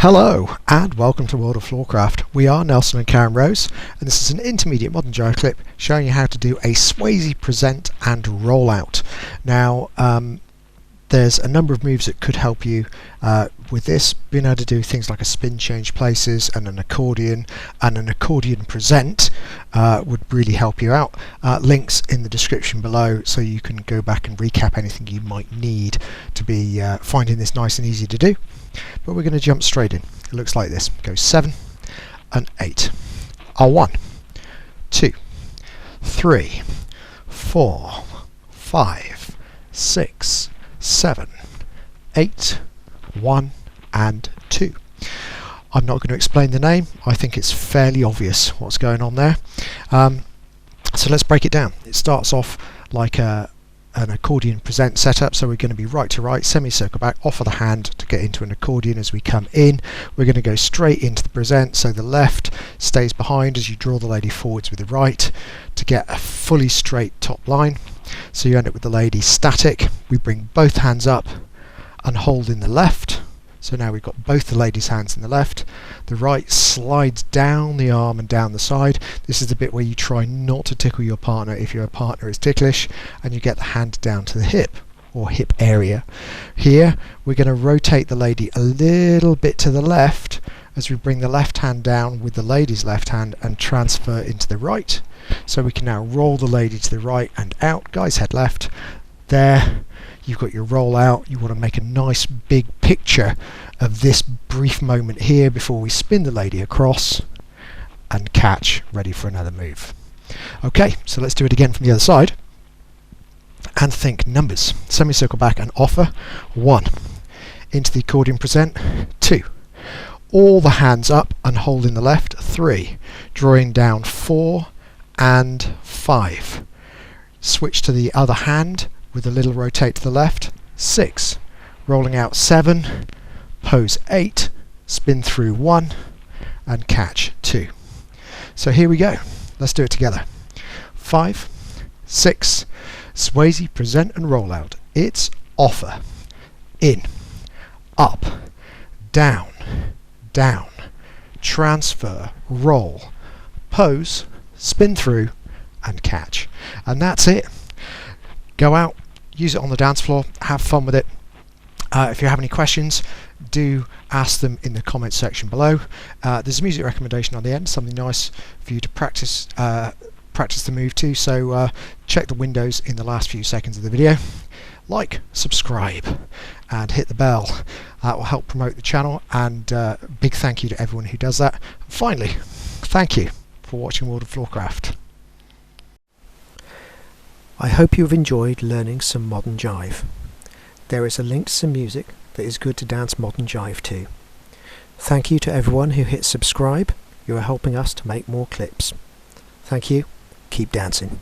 Hello and welcome to World of Floorcraft. We are Nelson and Karen Rose, and this is an intermediate modern jive clip showing you how to do a Swayze present and rollout. Now there's a number of moves that could help you with this. Being able to do things like a spin change places and an accordion present would really help you out. Links in the description below so you can go back and recap anything you might need to be finding this nice and easy to do. But we're going to jump straight in. It looks like this. Go 7 and 8. A1, 2, 3, 4, 5, 6, 7, 8, 1 and 2. I'm not going to explain the name. I think it's fairly obvious what's going on there. So let's break it down. It starts off like an accordion present setup, so we're going to be right to right, semicircle back, off of the hand to get into an accordion. As we come in, we're going to go straight into the present, so the left stays behind as you draw the lady forwards with the right to get a fully straight top line. So you end up with the lady static. We bring both hands up and hold in the left. So now we've got both the lady's hands in the left. The right slides down the arm and down the side. This is the bit where you try not to tickle your partner if your partner is ticklish, and you get the hand down to the hip or hip area. Here we're going to rotate the lady a little bit to the left as we bring the left hand down with the lady's left hand and transfer into the right. So we can now roll the lady to the right and out. Guy's head left. There. You've got your roll out. You want to make a nice big picture of this brief moment here before we spin the lady across and catch, ready for another move. Okay, so let's do it again from the other side and think numbers. Semicircle back and offer. 1. Into the accordion present. 2. All the hands up and hold in the left. 3. Drawing down 4 and 5. Switch to the other hand with a little rotate to the left. 6. Rolling out 7, pose 8, spin through 1 and catch 2. So here we go. Let's do it together. 5, 6, Swayze present and roll out. It's offer, in, up, down, down, transfer, roll, pose, spin through and catch. And that's it. Go out, use it on the dance floor, have fun with it. If you have any questions, do ask them in the comments section below. There's a music recommendation on the end, something nice for you to practice the move to. So check the windows in the last few seconds of the video. Like, subscribe and hit the bell. That will help promote the channel, and big thank you to everyone who does that. And finally, thank you for watching World of Floorcraft. I hope you have enjoyed learning some modern jive. There is a link to some music that is good to dance modern jive to. Thank you to everyone who hit subscribe. You are helping us to make more clips. Thank you. Keep dancing.